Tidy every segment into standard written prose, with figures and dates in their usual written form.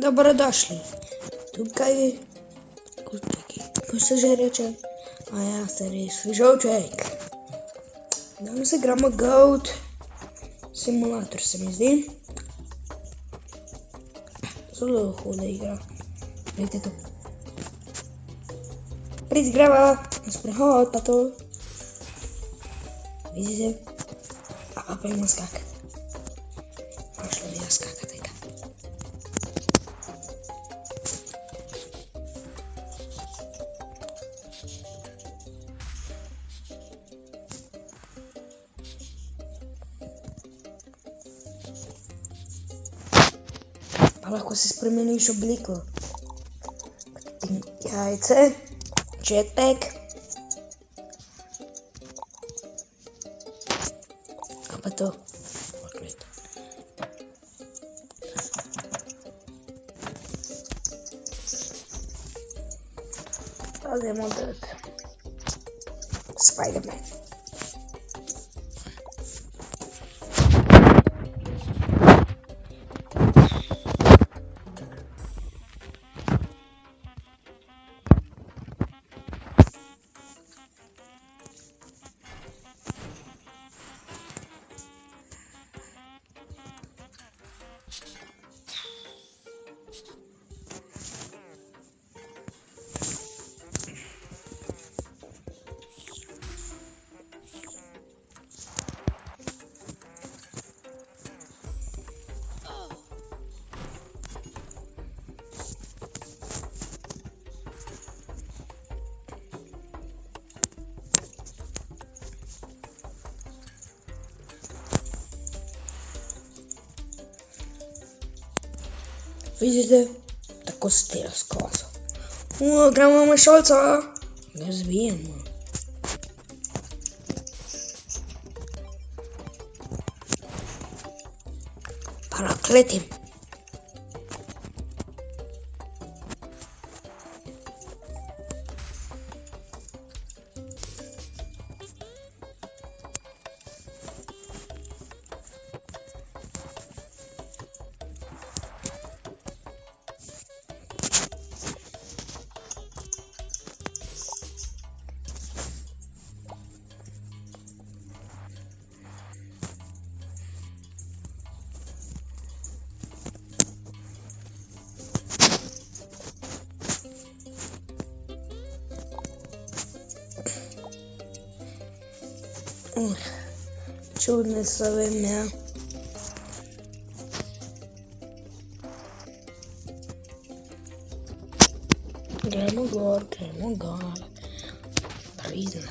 Dobrodošli. Tukaj ko se že reče, a ja, starejši žolček. Danes igramo Goat Simulator, se mi zdi. Zelo huda igra. Vidite to. Prid greva na sprehod, pa to. Vidite? Pa ima skakati. Mašlo bi ja skakati. Pa lahko si spremeniš obliko. Jajce, jetpack. A pa to. Idemo dati Spider-Man. Vidite, tako se tira skozi. Gremo mašalca. Ne zvijemo. Parakletim. Čudne so vreme. Gremo gor. Pridem.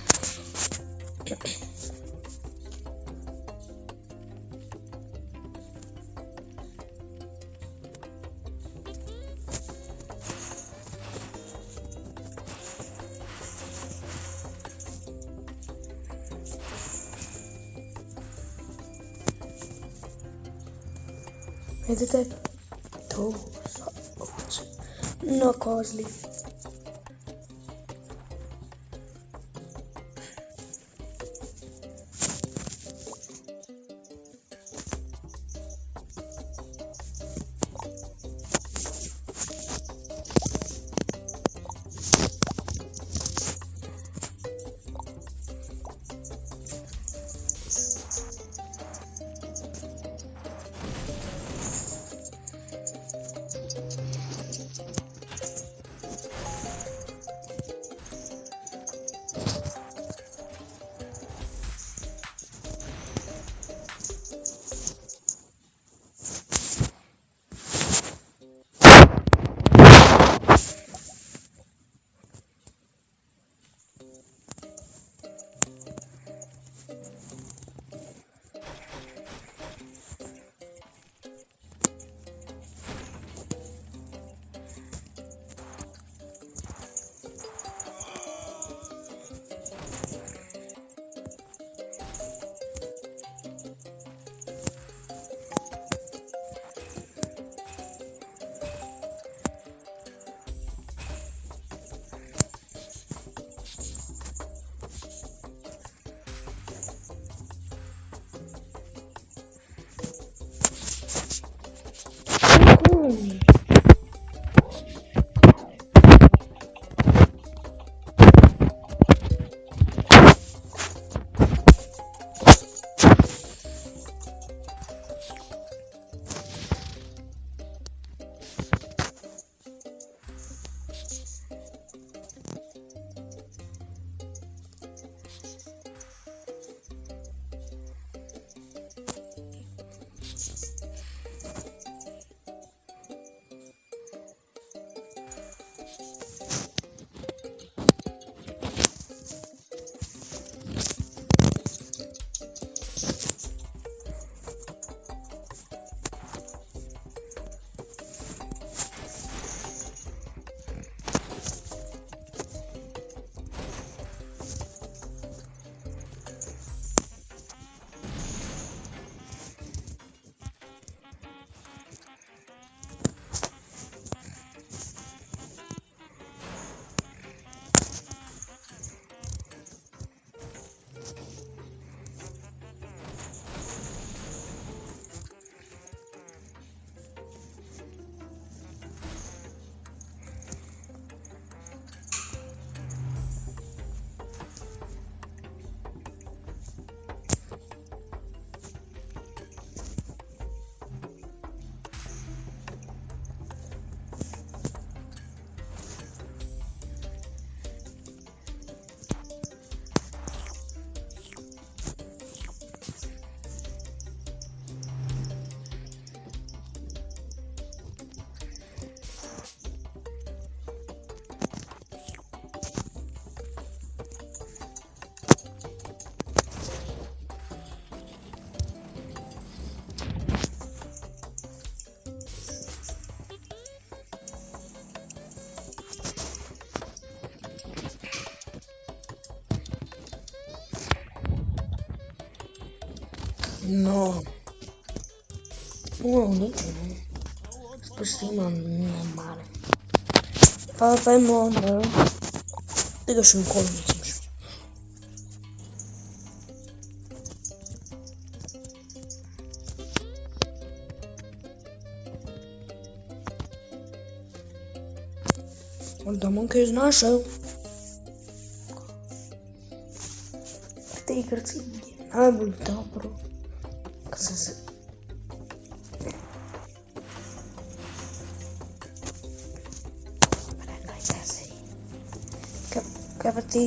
Vidite, to so ovce na kozli. No. Niente. Spostimo non male. Fajmo onda. Tega še nikoli nisem šel. Da bom kaj znašel. V tej igrci je najbolj dobro, ko se kaj pa ti?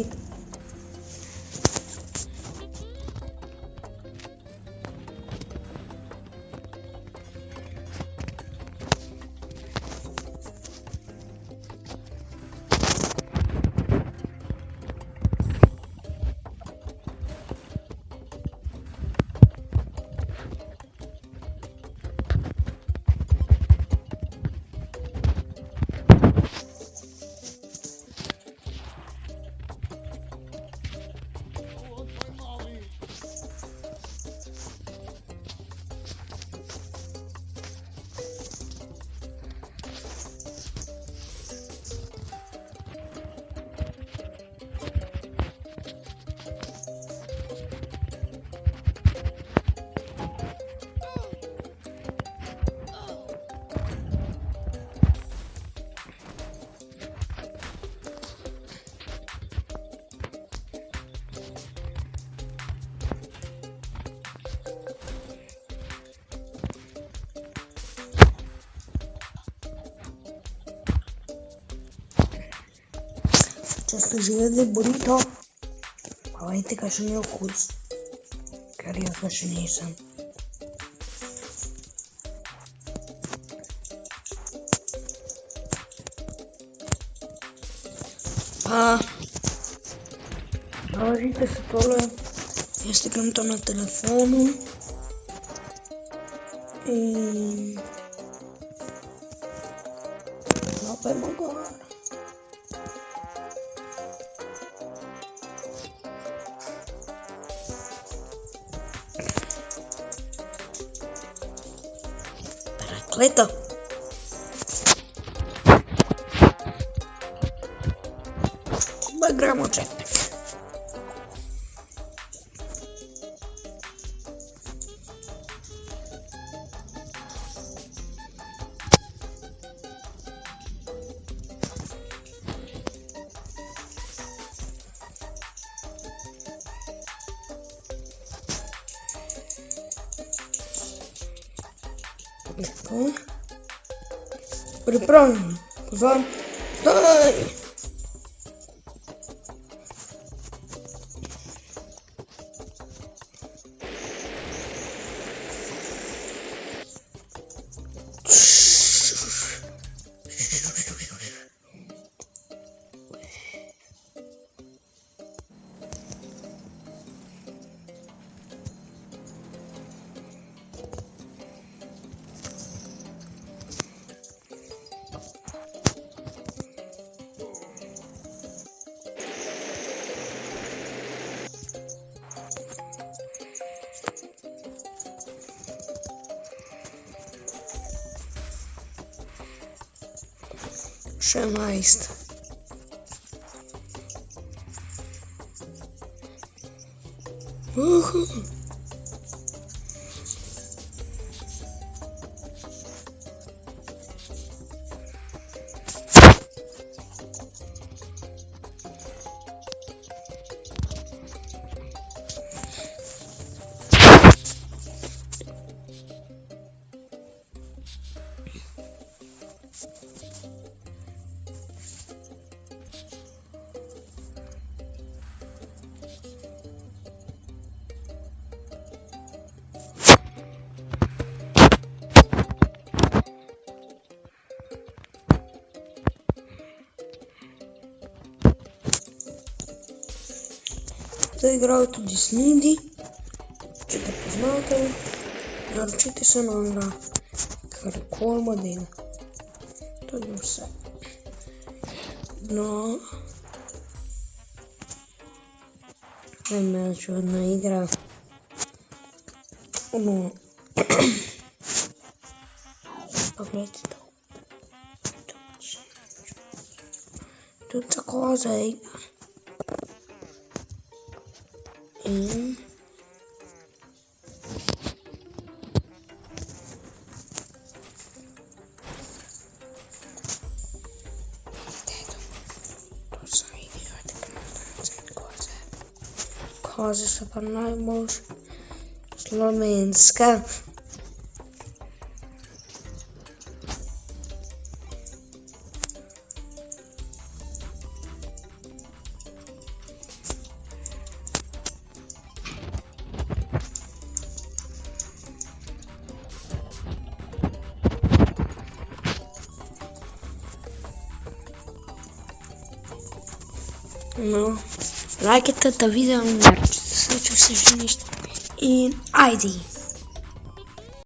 Če ste že jedli burrito, pa vejte kakšen je okus, ker jaz ga še nisem. Pa naložite se tole, jaz igram to na telefonu in napajmo gor. Leto. Pa gremo čepek. Tako. Pripravljeni. Pozor. Daj! Še 11. To je igral tudi Snidi, če ga poznate, naročite se na njega, karkoli ima dela. To je vse. No, to je meni čudna igra. Ono... Pogledajte to. Tutta cosa è... Cose sapranamos Slovenska. No, лайкайте да видео, че се вижда и айди!